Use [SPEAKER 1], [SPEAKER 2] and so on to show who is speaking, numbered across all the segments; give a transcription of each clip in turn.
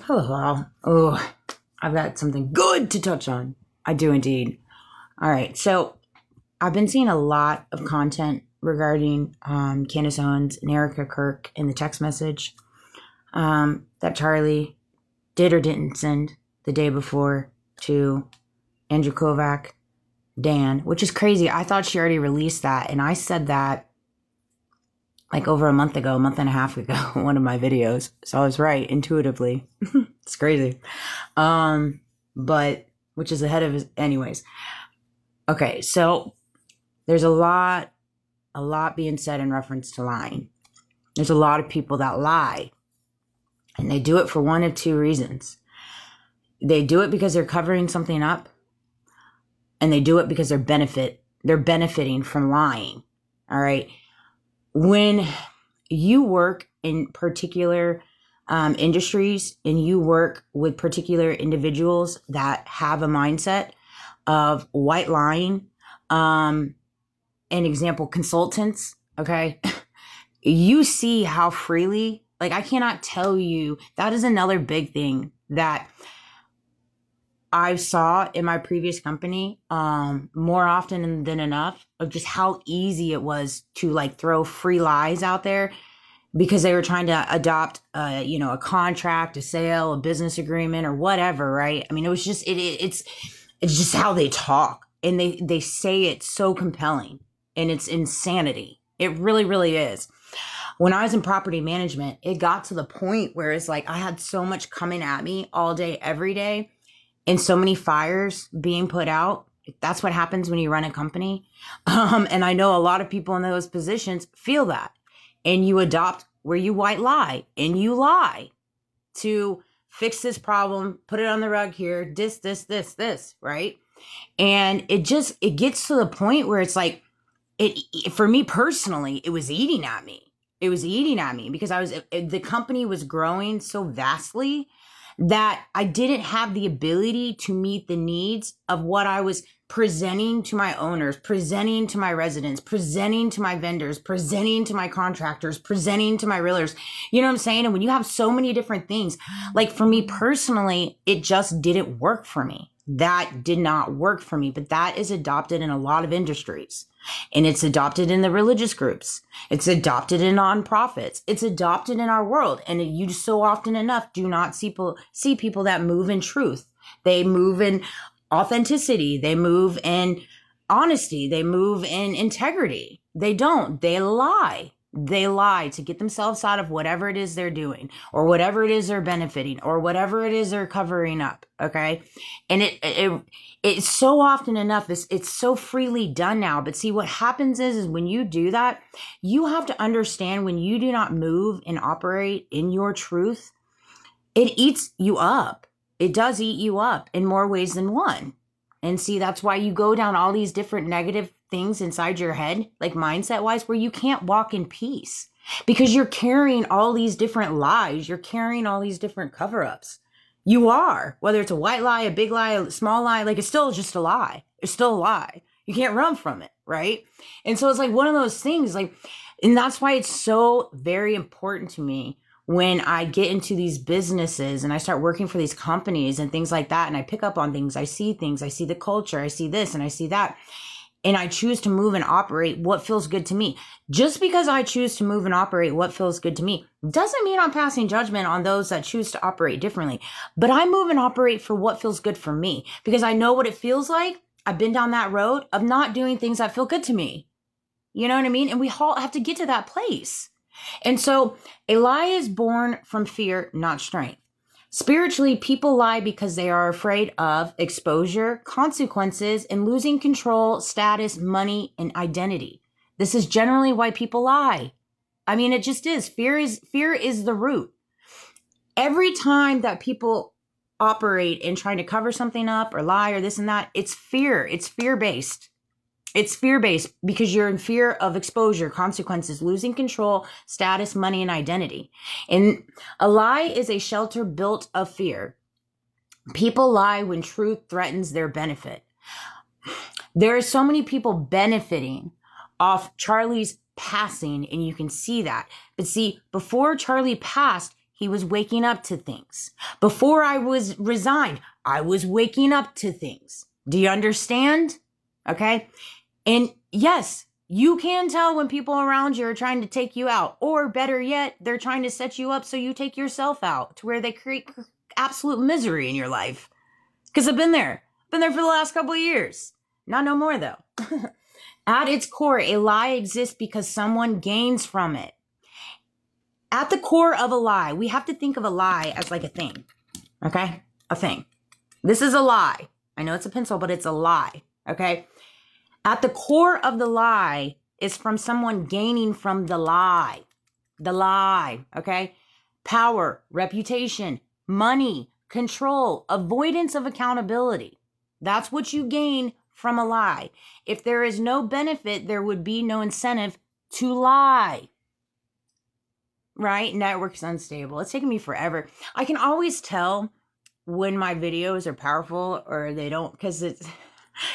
[SPEAKER 1] Hello, all. Oh, I've got something good to touch on. I do indeed. All right, so I've been seeing a lot of content regarding Candace Owens and Erica Kirk in the text message that Charlie did or didn't send the day before to Andrew Kovac, Dan, which is crazy. I thought she already released that, and I said that like over a month ago, a month and a half ago, one of my videos. So I was right intuitively. It's crazy. But which is ahead of his anyways. Okay, so there's a lot being said in reference to lying. There's a lot of people that lie. And they do it for one of two reasons. They do it because they're covering something up, and they do it because they're benefiting from lying. All right. When you work in particular industries and you work with particular individuals that have a mindset of white lying, an example, consultants, okay, you see how freely, like I cannot tell you, that is another big thing that I saw in my previous company more often than enough, of just how easy it was to like throw free lies out there because they were trying to adopt a contract, a sale, a business agreement, or whatever, right? I mean, it was just it's just how they talk, and they say it so compelling, and it's insanity. It really, really is. When I was in property management, it got to the point where it's like I had so much coming at me all day, every day, and so many fires being put out. That's what happens when you run a company. And I know a lot of people in those positions feel that. And you adopt where you white lie, and you lie to fix this problem, put it on the rug here, this, right? And it gets to the point where it's like, for me personally, it was eating at me. It was eating at me because the company was growing so vastly that I didn't have the ability to meet the needs of what I was presenting to my owners, presenting to my residents, presenting to my vendors, presenting to my contractors, presenting to my realtors. You know what I'm saying? And when you have so many different things, like for me personally, it just didn't work for me. That did not work for me, but that is adopted in a lot of industries. And it's adopted in the religious groups. It's adopted in nonprofits. It's adopted in our world. And you just so often enough do not see people that move in truth. They move in authenticity. They move in honesty. They move in integrity. They don't. They lie. They lie to get themselves out of whatever it is they're doing, or whatever it is they're benefiting, or whatever it is they're covering up. Okay. And it's so often enough, it's so freely done now. But see, what happens is when you do that, you have to understand, when you do not move and operate in your truth, it eats you up. It does eat you up in more ways than one. And see, that's why you go down all these different negative things inside your head, like mindset wise, where you can't walk in peace because you're carrying all these different lies. You're carrying all these different cover-ups. You are, whether it's a white lie, a big lie, a small lie, like it's still just a lie. It's still a lie. You can't run from it, right? And so it's like one of those things, like, and that's why it's so very important to me when I get into these businesses and I start working for these companies and things like that, and I pick up on things, I see the culture, I see this and I see that, and I choose to move and operate what feels good to me. Just because I choose to move and operate what feels good to me doesn't mean I'm passing judgment on those that choose to operate differently. But I move and operate for what feels good for me because I know what it feels like. I've been down that road of not doing things that feel good to me. You know what I mean? And we all have to get to that place. And so a lie is born from fear, not strength. Spiritually, people lie because they are afraid of exposure, consequences, and losing control, status, money, and identity. This is generally why people lie. I mean, it just is. Fear is the root. Every time that people operate in trying to cover something up or lie or this and that, it's fear. It's fear-based. It's fear-based because you're in fear of exposure, consequences, losing control, status, money, and identity. And a lie is a shelter built of fear. People lie when truth threatens their benefit. There are so many people benefiting off Charlie's passing, and you can see that. But see, before Charlie passed, he was waking up to things. Before I was resigned, I was waking up to things. Do you understand? Okay. And yes, you can tell when people around you are trying to take you out, or better yet, they're trying to set you up so you take yourself out to where they create absolute misery in your life. Because I've been there for the last couple of years. Not no more though. At its core, a lie exists because someone gains from it. At the core of a lie, we have to think of a lie as like a thing. Okay? A thing. This is a lie. I know it's a pencil, but it's a lie. Okay? At the core of the lie is from someone gaining from the lie. The lie. Okay? Power, reputation, money, control, avoidance of accountability. That's what you gain from a lie. If there is no benefit, there would be no incentive to lie. Right? Network's unstable. It's taken me forever. I can always tell when my videos are powerful or they don't, because it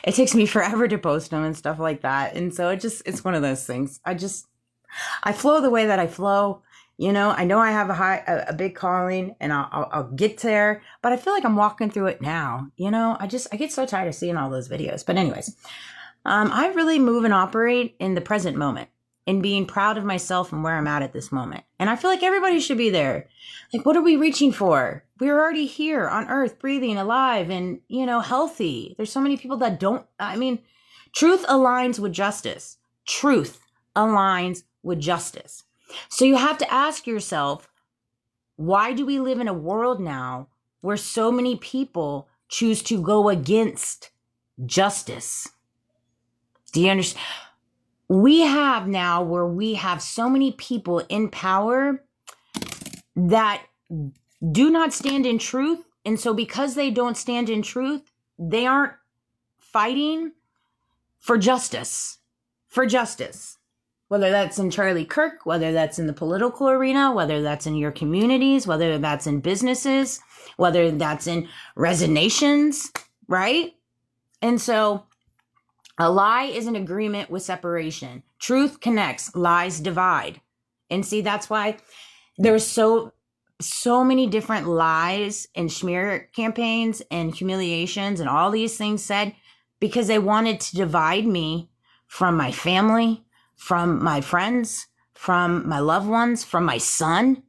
[SPEAKER 1] takes me forever to post them and stuff like that. And so it's one of those things. I flow the way that I flow. You know I have a big calling, and I'll get there, but I feel like I'm walking through it now. I get so tired of seeing all those videos. But anyways, I really move and operate in the present moment and being proud of myself and where I'm at this moment. And I feel like everybody should be there. Like, what are we reaching for? We're already here on earth, breathing, alive, and, healthy. There's so many people that don't, truth aligns with justice. Truth aligns with justice. So you have to ask yourself, why do we live in a world now where so many people choose to go against justice? Do you understand? We have now where we have so many people in power that do not stand in truth. And so because they don't stand in truth, they aren't fighting for justice. For justice. Whether that's in Charlie Kirk, whether that's in the political arena, whether that's in your communities, whether that's in businesses, whether that's in resignations, right? And so a lie is an agreement with separation. Truth connects, lies divide. And see, that's why there's so many different lies and smear campaigns and humiliations and all these things said because they wanted to divide me from my family, from my friends, from my loved ones, from my son.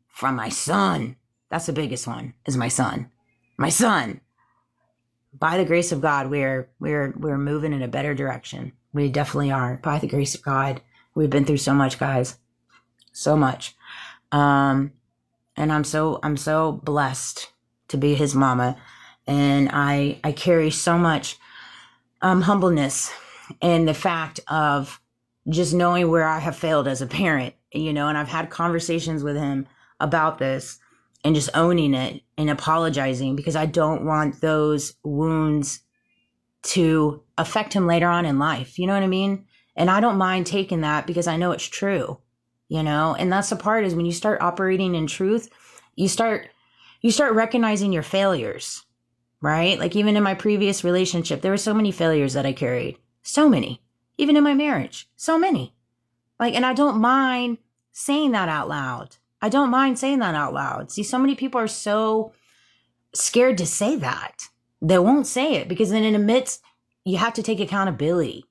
[SPEAKER 1] That's the biggest one, is my son. My son. By the grace of God, we're moving in a better direction. We definitely are. By the grace of God. We've been through so much, guys. So much. And I'm so blessed to be his mama. And I carry so much humbleness in the fact of just knowing where I have failed as a parent, and I've had conversations with him about this and just owning it and apologizing because I don't want those wounds to affect him later on in life. You know what I mean? And I don't mind taking that because I know it's true, and that's the part is when you start operating in truth, you start recognizing your failures, right? Like even in my previous relationship, there were so many failures that I carried, so many. Even in my marriage, so many. And I don't mind saying that out loud. See, so many people are so scared to say that. They won't say it because then it admits you have to take accountability.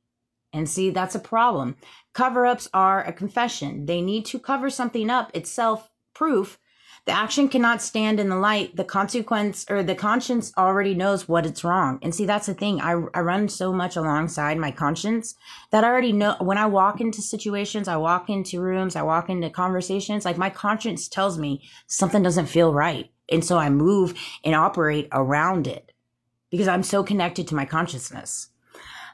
[SPEAKER 1] And see, that's a problem. Cover-ups are a confession. They need to cover something up. It's self-proof. The action cannot stand in the light. The consequence or the conscience already knows what it's wrong. And see, that's the thing. I run so much alongside my conscience that I already know when I walk into situations, I walk into rooms, I walk into conversations, like my conscience tells me something doesn't feel right. And so I move and operate around it because I'm so connected to my consciousness.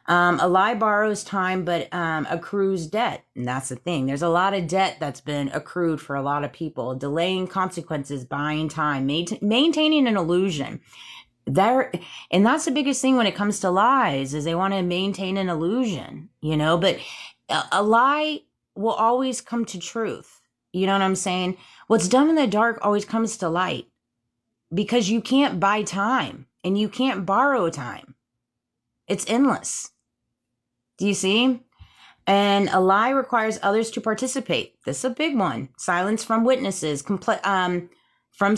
[SPEAKER 1] A lie borrows time, but accrues debt. And that's the thing. There's a lot of debt that's been accrued for a lot of people. Delaying consequences, buying time, maintaining an illusion. And that's the biggest thing when it comes to lies is they want to maintain an illusion, but a lie will always come to truth. You know what I'm saying? What's done in the dark always comes to light because you can't buy time and you can't borrow time. It's endless. Do you see? And a lie requires others to participate. This is a big one. Silence from witnesses, from